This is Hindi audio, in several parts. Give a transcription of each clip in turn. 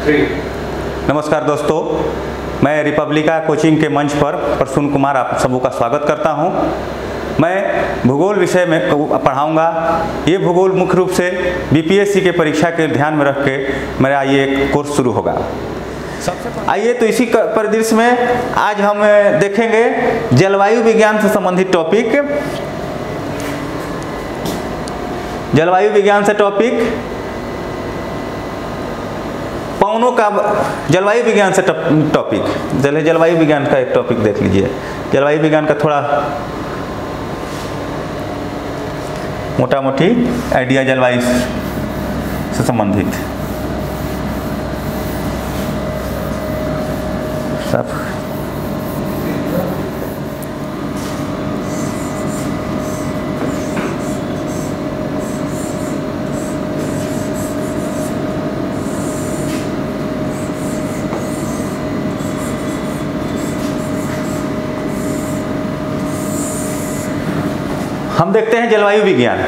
नमस्कार दोस्तों, मैं रिपब्लिका कोचिंग के मंच पर प्रसून कुमार आप सबों का स्वागत करता हूं। मैं भूगोल विषय में पढ़ाऊंगा। ये भूगोल मुख्य रूप से बीपीएससी के परीक्षा के ध्यान में रख के मेरा ये कोर्स शुरू होगा। आइए तो इसी परिदृश्य में आज हम देखेंगे जलवायु विज्ञान से संबंधित टॉपिक। जलवायु विज्ञान से टॉपिक पवनों का, जलवायु विज्ञान से टॉपिक, जलवायु विज्ञान का एक टॉपिक देख लीजिए। जलवायु विज्ञान का थोड़ा मोटा मोटी आइडिया जलवायु से संबंधित सब। हम देखते हैं जलवायु विज्ञान।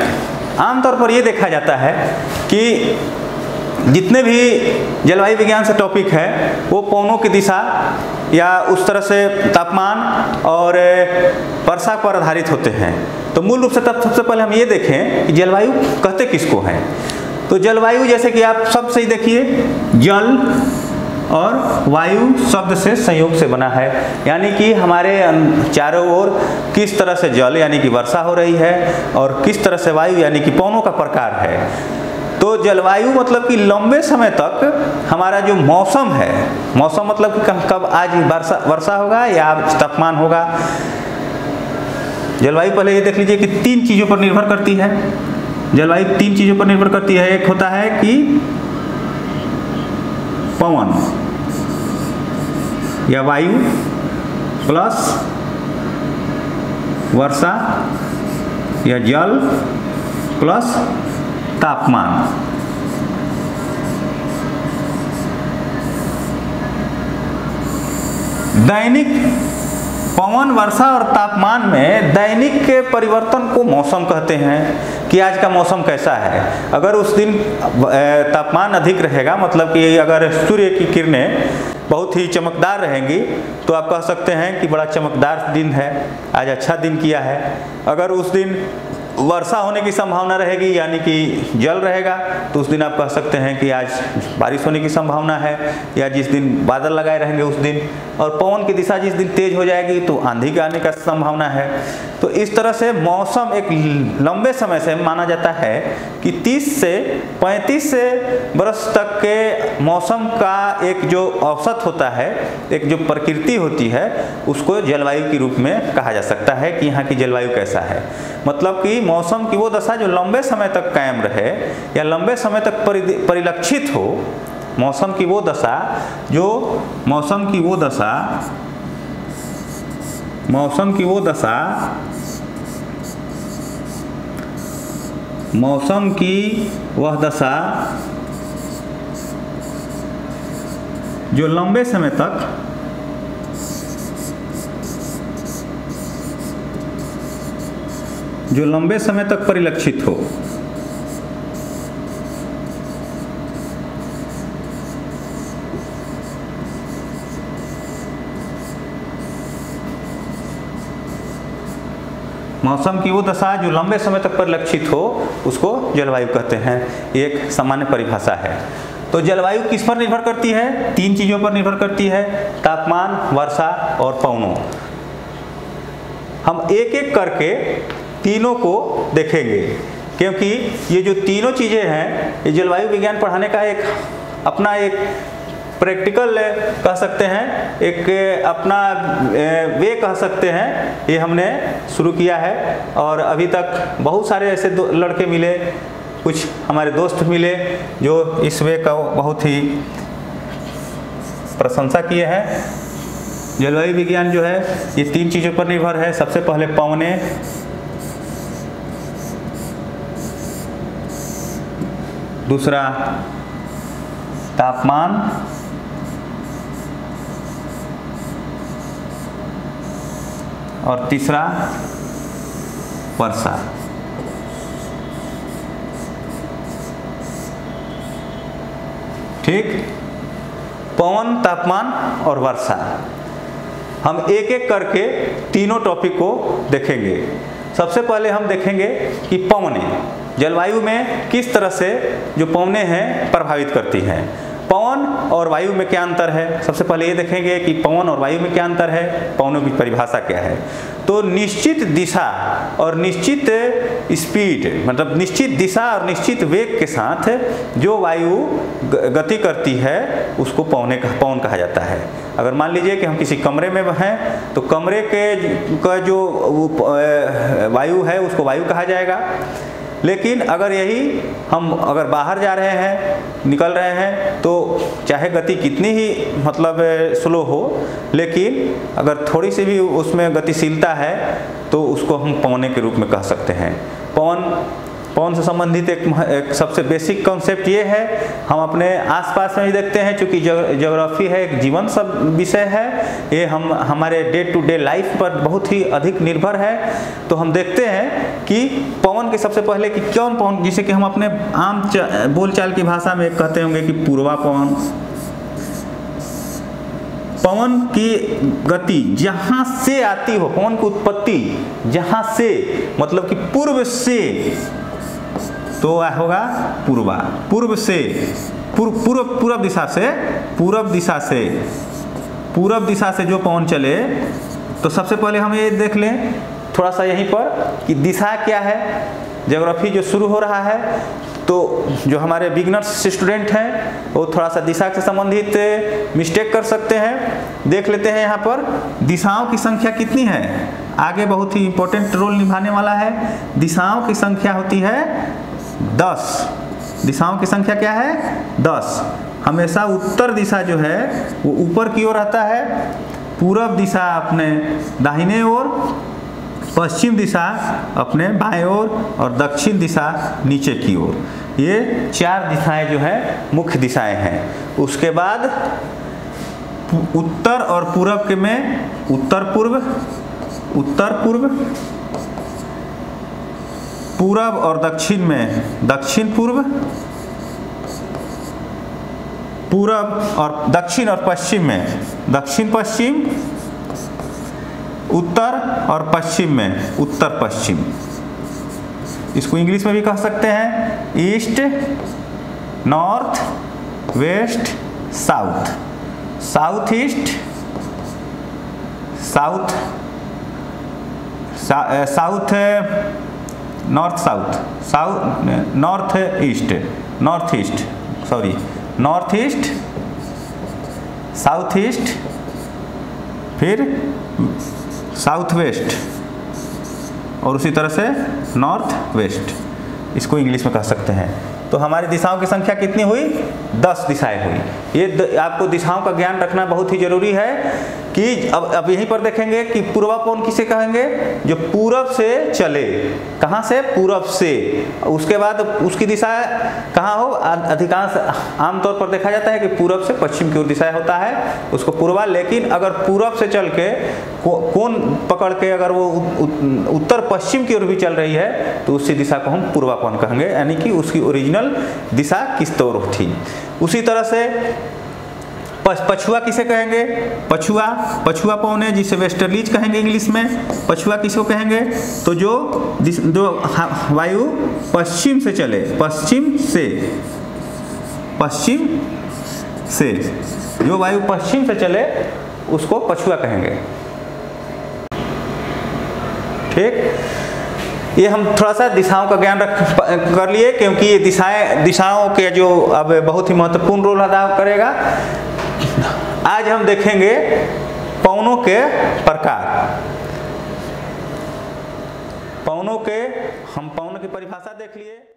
आमतौर पर यह देखा जाता है कि जितने भी जलवायु विज्ञान से टॉपिक है वो पवनों की दिशा या उस तरह से तापमान और वर्षा पर आधारित होते हैं। तो मूल रूप से तब सबसे पहले हम ये देखें कि जलवायु कहते किसको हैं। तो जलवायु जैसे कि आप सब सही देखिए, जल और वायु शब्द से संयोग से बना है, यानी कि हमारे चारों ओर किस तरह से जल यानी कि वर्षा हो रही है और किस तरह से वायु यानी कि पवनों का प्रकार है। तो जलवायु मतलब कि लंबे समय तक हमारा जो मौसम है, मौसम मतलब कि कब आज वर्षा होगा या तापमान होगा। जलवायु पहले ये देख लीजिए कि तीन चीज़ों पर निर्भर करती है। जलवायु तीन चीज़ों पर निर्भर करती है। एक होता है कि पवन या वायु प्लस वर्षा या जल प्लस तापमान। दैनिक पवन, वर्षा और तापमान में दैनिक के परिवर्तन को मौसम कहते हैं कि आज का मौसम कैसा है। अगर उस दिन तापमान अधिक रहेगा, मतलब कि अगर सूर्य की किरणें बहुत ही चमकदार रहेंगी तो आप कह सकते हैं कि बड़ा चमकदार दिन है, आज अच्छा दिन किया है। अगर उस दिन वर्षा होने की संभावना रहेगी यानी कि जल रहेगा तो उस दिन आप कह सकते हैं कि आज बारिश होने की संभावना है, या जिस दिन बादल लगाए रहेंगे उस दिन। और पवन की दिशा जिस दिन तेज हो जाएगी तो आंधी के आने का संभावना है। तो इस तरह से मौसम एक लंबे समय से माना जाता है कि 30 से 35 से बरस तक के मौसम का एक जो औसत होता है, एक जो प्रकृति होती है, उसको जलवायु के रूप में कहा जा सकता है कि यहाँ की जलवायु कैसा है। मतलब कि मौसम की वो दशा जो लंबे समय तक कायम रहे या लंबे समय तक परिलक्षित हो। मौसम की वो दशा जो मौसम की वो दशा वह दशा जो लंबे समय तक परिलक्षित हो। मौसम की वो दशा जो लंबे समय तक परिलक्षित हो उसको जलवायु कहते हैं। एक सामान्य परिभाषा है। तो जलवायु किस पर निर्भर करती है? तीन चीज़ों पर निर्भर करती है, तापमान, वर्षा और पवनों। हम एक एक करके तीनों को देखेंगे, क्योंकि ये जो तीनों चीज़ें हैं ये जलवायु विज्ञान पढ़ाने का एक अपना एक प्रैक्टिकल कह सकते हैं, एक अपना वे कह सकते हैं। ये हमने शुरू किया है और अभी तक बहुत सारे ऐसे लड़के मिले, कुछ हमारे दोस्त मिले जो इस वे का बहुत ही प्रशंसा किए हैं। जलवायु विज्ञान जो है ये तीन चीज़ों पर निर्भर है। सबसे पहले पवने, दूसरा तापमान और तीसरा वर्षा। ठीक, पवन, तापमान और वर्षा। हम एक एक करके तीनों टॉपिक को देखेंगे। सबसे पहले हम देखेंगे कि पवनें जलवायु में किस तरह से जो पवनें हैं प्रभावित करती हैं। पवन और वायु में क्या अंतर है, सबसे पहले ये देखेंगे कि पवन और वायु में क्या अंतर है, पवनों की परिभाषा क्या है। तो निश्चित दिशा और निश्चित स्पीड, मतलब निश्चित दिशा और निश्चित वेग के साथ जो वायु गति करती है उसको पवन कहा जाता है। अगर मान लीजिए कि हम किसी कमरे में हैं तो कमरे का जो वायु है उसको वायु कहा जाएगा। लेकिन अगर यही हम अगर बाहर जा रहे हैं, निकल रहे हैं, तो चाहे गति कितनी ही मतलब स्लो हो, लेकिन अगर थोड़ी सी भी उसमें गतिशीलता है तो उसको हम पवने के रूप में कह सकते हैं। पवन से संबंधित एक सबसे बेसिक कॉन्सेप्ट ये है, हम अपने आसपास में ही देखते हैं, चूँकि ज्योग्राफी है एक जीवन सब विषय है, ये हम हमारे डे टू डे लाइफ पर बहुत ही अधिक निर्भर है। तो हम देखते हैं कि पवन के सबसे पहले कि कौन पवन, जिसे कि हम अपने आम बोलचाल की भाषा में कहते होंगे कि पूर्वा पवन। पवन की गति जहाँ से आती हो, पवन की उत्पत्ति जहाँ से मतलब कि पूर्व से, तो होगा पूर्वा। पूर्व से पूर्व दिशा से जो पवन चले, तो सबसे पहले हम ये देख लें थोड़ा सा यहीं पर कि दिशा क्या है। ज्योग्राफी जो शुरू हो रहा है, तो जो हमारे बिगनर्स स्टूडेंट हैं वो थोड़ा सा दिशा से संबंधित मिस्टेक कर सकते हैं। देख लेते हैं यहाँ पर दिशाओं की संख्या कितनी है, आगे बहुत ही इंपॉर्टेंट रोल निभाने वाला है। दिशाओं की संख्या होती है 10। दिशाओं की संख्या क्या है, 10। हमेशा उत्तर दिशा जो है वो ऊपर की ओर रहता है, पूरब दिशा अपने दाहिने ओर, पश्चिम दिशा अपने बाएं ओर और दक्षिण दिशा नीचे की ओर। ये 4 दिशाएं जो है मुख्य दिशाएं हैं। उसके बाद उत्तर और पूरब के में उत्तर पूर्व, पूरब और दक्षिण में दक्षिण पूर्व, पूरब और दक्षिण और पश्चिम में दक्षिण पश्चिम, उत्तर और पश्चिम में उत्तर पश्चिम। इसको इंग्लिश में भी कह सकते हैं east, north, west, south, south east, south north east, south east, फिर साउथ वेस्ट और उसी तरह से नॉर्थ वेस्ट। इसको इंग्लिश में कह सकते हैं। तो हमारी दिशाओं की संख्या कितनी हुई, 10 दिशाएं हुई। ये आपको दिशाओं का ज्ञान रखना बहुत ही जरूरी है कि अब यहीं पर देखेंगे कि पूर्वा पवन किसे कहेंगे, जो पूरब से चले। कहाँ से, पूरब से। उसके बाद उसकी दिशा कहाँ हो, अधिकांश आमतौर पर देखा जाता है कि पूरब से पश्चिम की ओर दिशा होता है, उसको पूर्वा। लेकिन अगर पूरब से चल के कोण पकड़ के अगर वो उत्तर पश्चिम की ओर भी चल रही है तो उसी दिशा को हम पूर्वा पवन कहेंगे, यानी कि उसकी ओरिजिनल दिशा किस तरफ थी। उसी तरह से पछुआ किसे कहेंगे, पछुआ पवन है, जिसे वेस्टर्लीज कहेंगे इंग्लिश में। पछुआ किसको कहेंगे, तो जो वायु पश्चिम से चले, पश्चिम से जो वायु पश्चिम से चले उसको पछुआ कहेंगे। ठीक, ये हम थोड़ा सा दिशाओं का ज्ञान कर लिए, क्योंकि ये दिशाओं के जो अब बहुत ही महत्वपूर्ण रोल अदा करेगा। आज हम देखेंगे पवनों के प्रकार। पवनों की परिभाषा देख लिए।